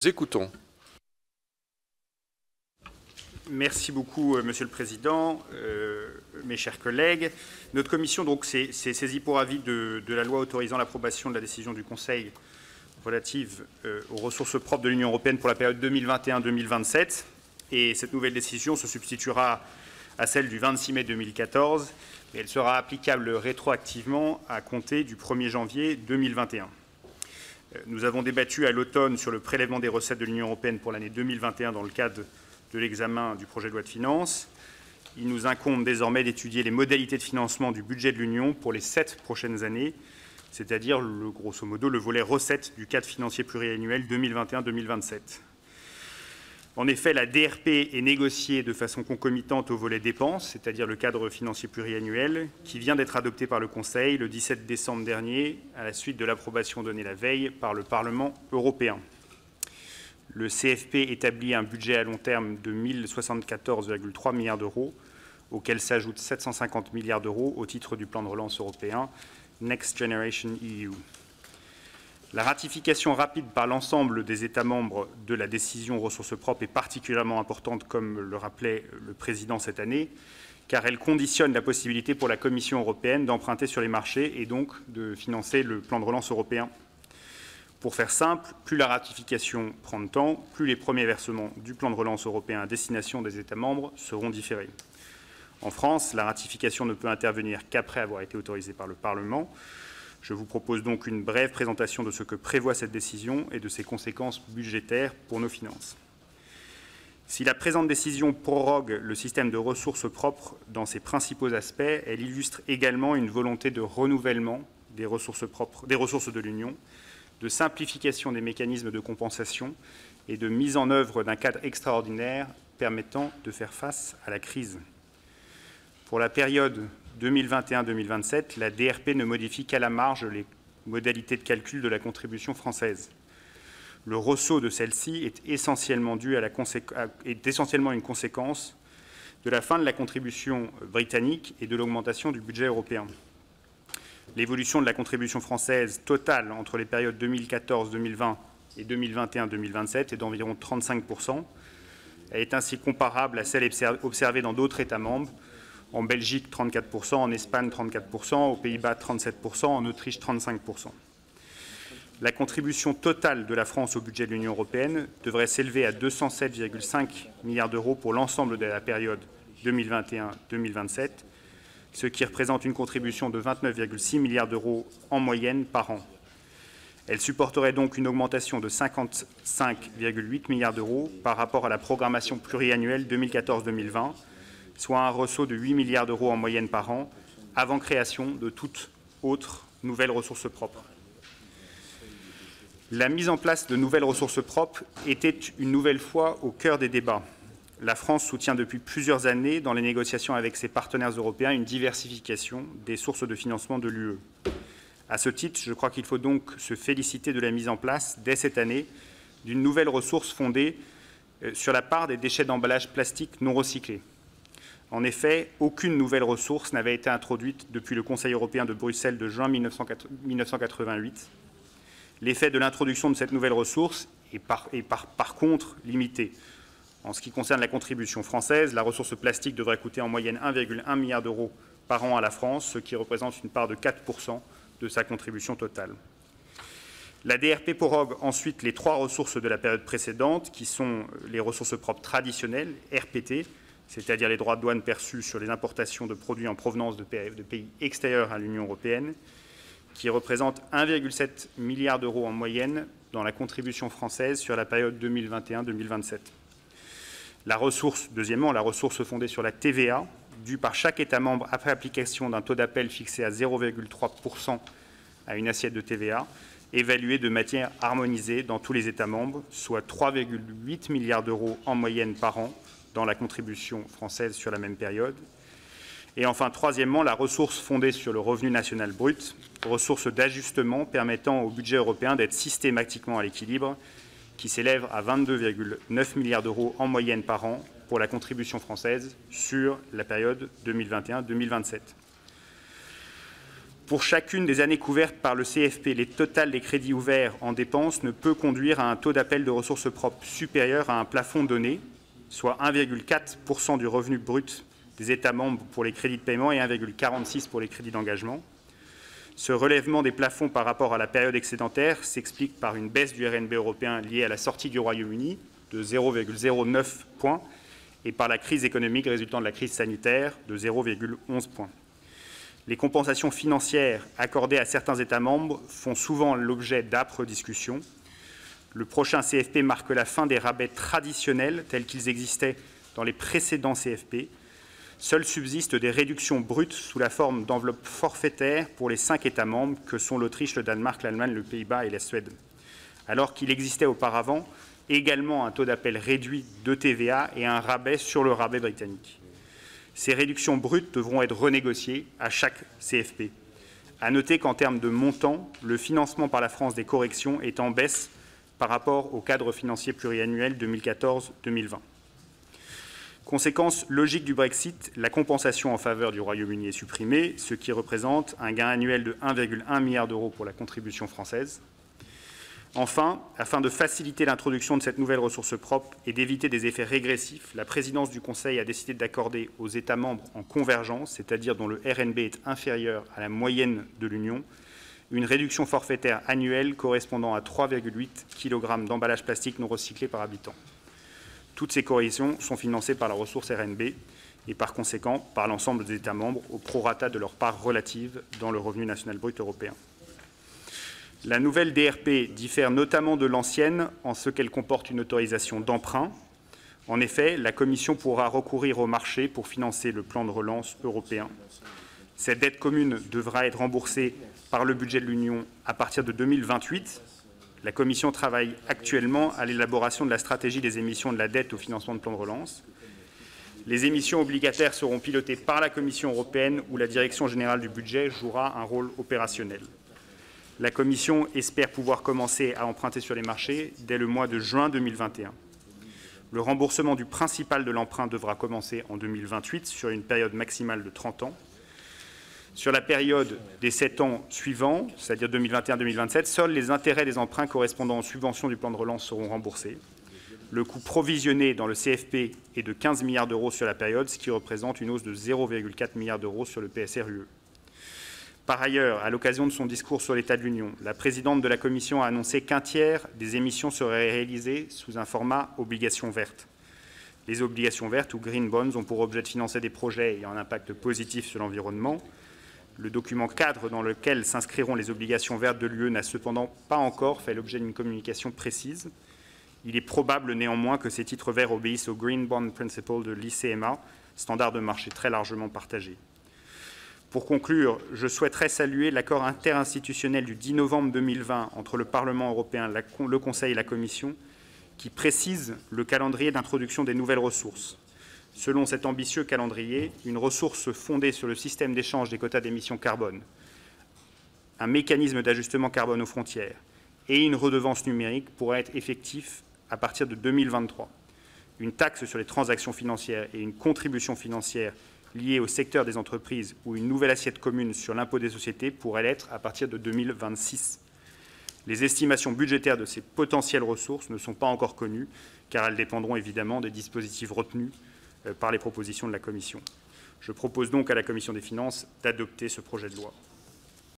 écoutons. Merci beaucoup, Monsieur le Président, mes chers collègues. Notre commission s'est saisie pour avis de la loi autorisant l'approbation de la décision du Conseil relative aux ressources propres de l'Union européenne pour la période 2021-2027. Et cette nouvelle décision se substituera à celle du 26 mai 2014, et elle sera applicable rétroactivement à compter du 1er janvier 2021. Nous avons débattu à l'automne sur le prélèvement des recettes de l'Union européenne pour l'année 2021 dans le cadre de l'examen du projet de loi de finances. Il nous incombe désormais d'étudier les modalités de financement du budget de l'Union pour les 7 prochaines années, c'est-à-dire, grosso modo, le volet recettes du cadre financier pluriannuel 2021-2027. En effet, la DRP est négociée de façon concomitante au volet dépenses, c'est-à-dire le cadre financier pluriannuel, qui vient d'être adopté par le Conseil le 17 décembre dernier, à la suite de l'approbation donnée la veille par le Parlement européen. Le CFP établit un budget à long terme de 1 074,3 milliards d'euros, auquel s'ajoutent 750 milliards d'euros au titre du plan de relance européen Next Generation EU. La ratification rapide par l'ensemble des États membres de la décision ressources propres est particulièrement importante, comme le rappelait le Président cette année, car elle conditionne la possibilité pour la Commission européenne d'emprunter sur les marchés et donc de financer le plan de relance européen. Pour faire simple, plus la ratification prend de temps, plus les premiers versements du plan de relance européen à destination des États membres seront différés. En France, la ratification ne peut intervenir qu'après avoir été autorisée par le Parlement. Je vous propose donc une brève présentation de ce que prévoit cette décision et de ses conséquences budgétaires pour nos finances. Si la présente décision prorogue le système de ressources propres dans ses principaux aspects, elle illustre également une volonté de renouvellement des ressources propres, des ressources de l'Union, de simplification des mécanismes de compensation et de mise en œuvre d'un cadre extraordinaire permettant de faire face à la crise. Pour la période 2021-2027, la DRP ne modifie qu'à la marge les modalités de calcul de la contribution française. Le ressaut de celle-ci est essentiellement une conséquence de la fin de la contribution britannique et de l'augmentation du budget européen. L'évolution de la contribution française totale entre les périodes 2014-2020 et 2021-2027 est d'environ 35%. Elle est ainsi comparable à celle observée dans d'autres États membres, en Belgique 34%, en Espagne 34%, aux Pays-Bas 37%, en Autriche 35%. La contribution totale de la France au budget de l'Union européenne devrait s'élever à 207,5 milliards d'euros pour l'ensemble de la période 2021-2027, ce qui représente une contribution de 29,6 milliards d'euros en moyenne par an. Elle supporterait donc une augmentation de 55,8 milliards d'euros par rapport à la programmation pluriannuelle 2014-2020, soit un ressaut de 8 milliards d'euros en moyenne par an, avant création de toute autre nouvelle ressource propre. La mise en place de nouvelles ressources propres était une nouvelle fois au cœur des débats. La France soutient depuis plusieurs années, dans les négociations avec ses partenaires européens, une diversification des sources de financement de l'UE. À ce titre, je crois qu'il faut donc se féliciter de la mise en place, dès cette année, d'une nouvelle ressource fondée sur la part des déchets d'emballage plastique non recyclés. En effet, aucune nouvelle ressource n'avait été introduite depuis le Conseil européen de Bruxelles de juin 1988. L'effet de l'introduction de cette nouvelle ressource est par contre limité. En ce qui concerne la contribution française, la ressource plastique devrait coûter en moyenne 1,1 milliard d'euros par an à la France, ce qui représente une part de 4% de sa contribution totale. La DRP prorogue ensuite les 3 ressources de la période précédente, qui sont les ressources propres traditionnelles, RPT, c'est-à-dire les droits de douane perçus sur les importations de produits en provenance de pays extérieurs à l'Union européenne, qui représentent 1,7 milliard d'euros en moyenne dans la contribution française sur la période 2021-2027. Deuxièmement, la ressource fondée sur la TVA, due par chaque État membre après application d'un taux d'appel fixé à 0,3% à une assiette de TVA, évaluée de manière harmonisée dans tous les États membres, soit 3,8 milliards d'euros en moyenne par an dans la contribution française sur la même période. Et enfin, troisièmement, la ressource fondée sur le revenu national brut, ressource d'ajustement permettant au budget européen d'être systématiquement à l'équilibre, qui s'élève à 22,9 milliards d'euros en moyenne par an pour la contribution française sur la période 2021-2027. Pour chacune des années couvertes par le CFP, les totals des crédits ouverts en dépenses ne peut conduire à un taux d'appel de ressources propres supérieur à un plafond donné, soit 1,4% du revenu brut des États membres pour les crédits de paiement et 1,46% pour les crédits d'engagement. Ce relèvement des plafonds par rapport à la période excédentaire s'explique par une baisse du RNB européen liée à la sortie du Royaume-Uni de 0,09 points et par la crise économique résultant de la crise sanitaire de 0,11 points. Les compensations financières accordées à certains États membres font souvent l'objet d'âpres discussions. Le prochain CFP marque la fin des rabais traditionnels tels qu'ils existaient dans les précédents CFP. Seules subsistent des réductions brutes sous la forme d'enveloppes forfaitaires pour les 5 États membres que sont l'Autriche, le Danemark, l'Allemagne, le Pays-Bas et la Suède. Alors qu'il existait auparavant également un taux d'appel réduit de TVA et un rabais sur le rabais britannique. Ces réductions brutes devront être renégociées à chaque CFP. À noter qu'en termes de montant, le financement par la France des corrections est en baisse par rapport au cadre financier pluriannuel 2014-2020. Conséquence logique du Brexit, la compensation en faveur du Royaume-Uni est supprimée, ce qui représente un gain annuel de 1,1 milliard d'euros pour la contribution française. Enfin, afin de faciliter l'introduction de cette nouvelle ressource propre et d'éviter des effets régressifs, la présidence du Conseil a décidé d'accorder aux États membres en convergence, c'est-à-dire dont le RNB est inférieur à la moyenne de l'Union, une réduction forfaitaire annuelle correspondant à 3,8 kg d'emballage plastique non recyclé par habitant. Toutes ces corrections sont financées par la ressource RNB et par conséquent par l'ensemble des États membres au prorata de leur part relative dans le revenu national brut européen. La nouvelle DRP diffère notamment de l'ancienne en ce qu'elle comporte une autorisation d'emprunt. En effet, la Commission pourra recourir au marché pour financer le plan de relance européen. Cette dette commune devra être remboursée par le budget de l'Union à partir de 2028. La Commission travaille actuellement à l'élaboration de la stratégie des émissions de la dette au financement de plan de relance. Les émissions obligataires seront pilotées par la Commission européenne où la Direction générale du budget jouera un rôle opérationnel. La Commission espère pouvoir commencer à emprunter sur les marchés dès le mois de juin 2021. Le remboursement du principal de l'emprunt devra commencer en 2028 sur une période maximale de 30 ans. Sur la période des 7 ans suivants, c'est-à-dire 2021-2027, seuls les intérêts des emprunts correspondant aux subventions du plan de relance seront remboursés. Le coût provisionné dans le CFP est de 15 milliards d'euros sur la période, ce qui représente une hausse de 0,4 milliard d'euros sur le PSR-UE. Par ailleurs, à l'occasion de son discours sur l'état de l'Union, la présidente de la Commission a annoncé qu'un tiers des émissions seraient réalisées sous un format obligations vertes. Les obligations vertes ou green bonds ont pour objet de financer des projets ayant un impact positif sur l'environnement. Le document cadre dans lequel s'inscriront les obligations vertes de l'UE n'a cependant pas encore fait l'objet d'une communication précise. Il est probable néanmoins que ces titres verts obéissent au Green Bond Principle de l'ICMA, standard de marché très largement partagé. Pour conclure, je souhaiterais saluer l'accord interinstitutionnel du 10 novembre 2020 entre le Parlement européen, le Conseil et la Commission, qui précise le calendrier d'introduction des nouvelles ressources. Selon cet ambitieux calendrier, une ressource fondée sur le système d'échange des quotas d'émissions carbone, un mécanisme d'ajustement carbone aux frontières et une redevance numérique pourraient être effectifs à partir de 2023. Une taxe sur les transactions financières et une contribution financière liée au secteur des entreprises ou une nouvelle assiette commune sur l'impôt des sociétés pourrait l'être à partir de 2026. Les estimations budgétaires de ces potentielles ressources ne sont pas encore connues, car elles dépendront évidemment des dispositifs retenus par les propositions de la Commission. Je propose donc à la Commission des finances d'adopter ce projet de loi.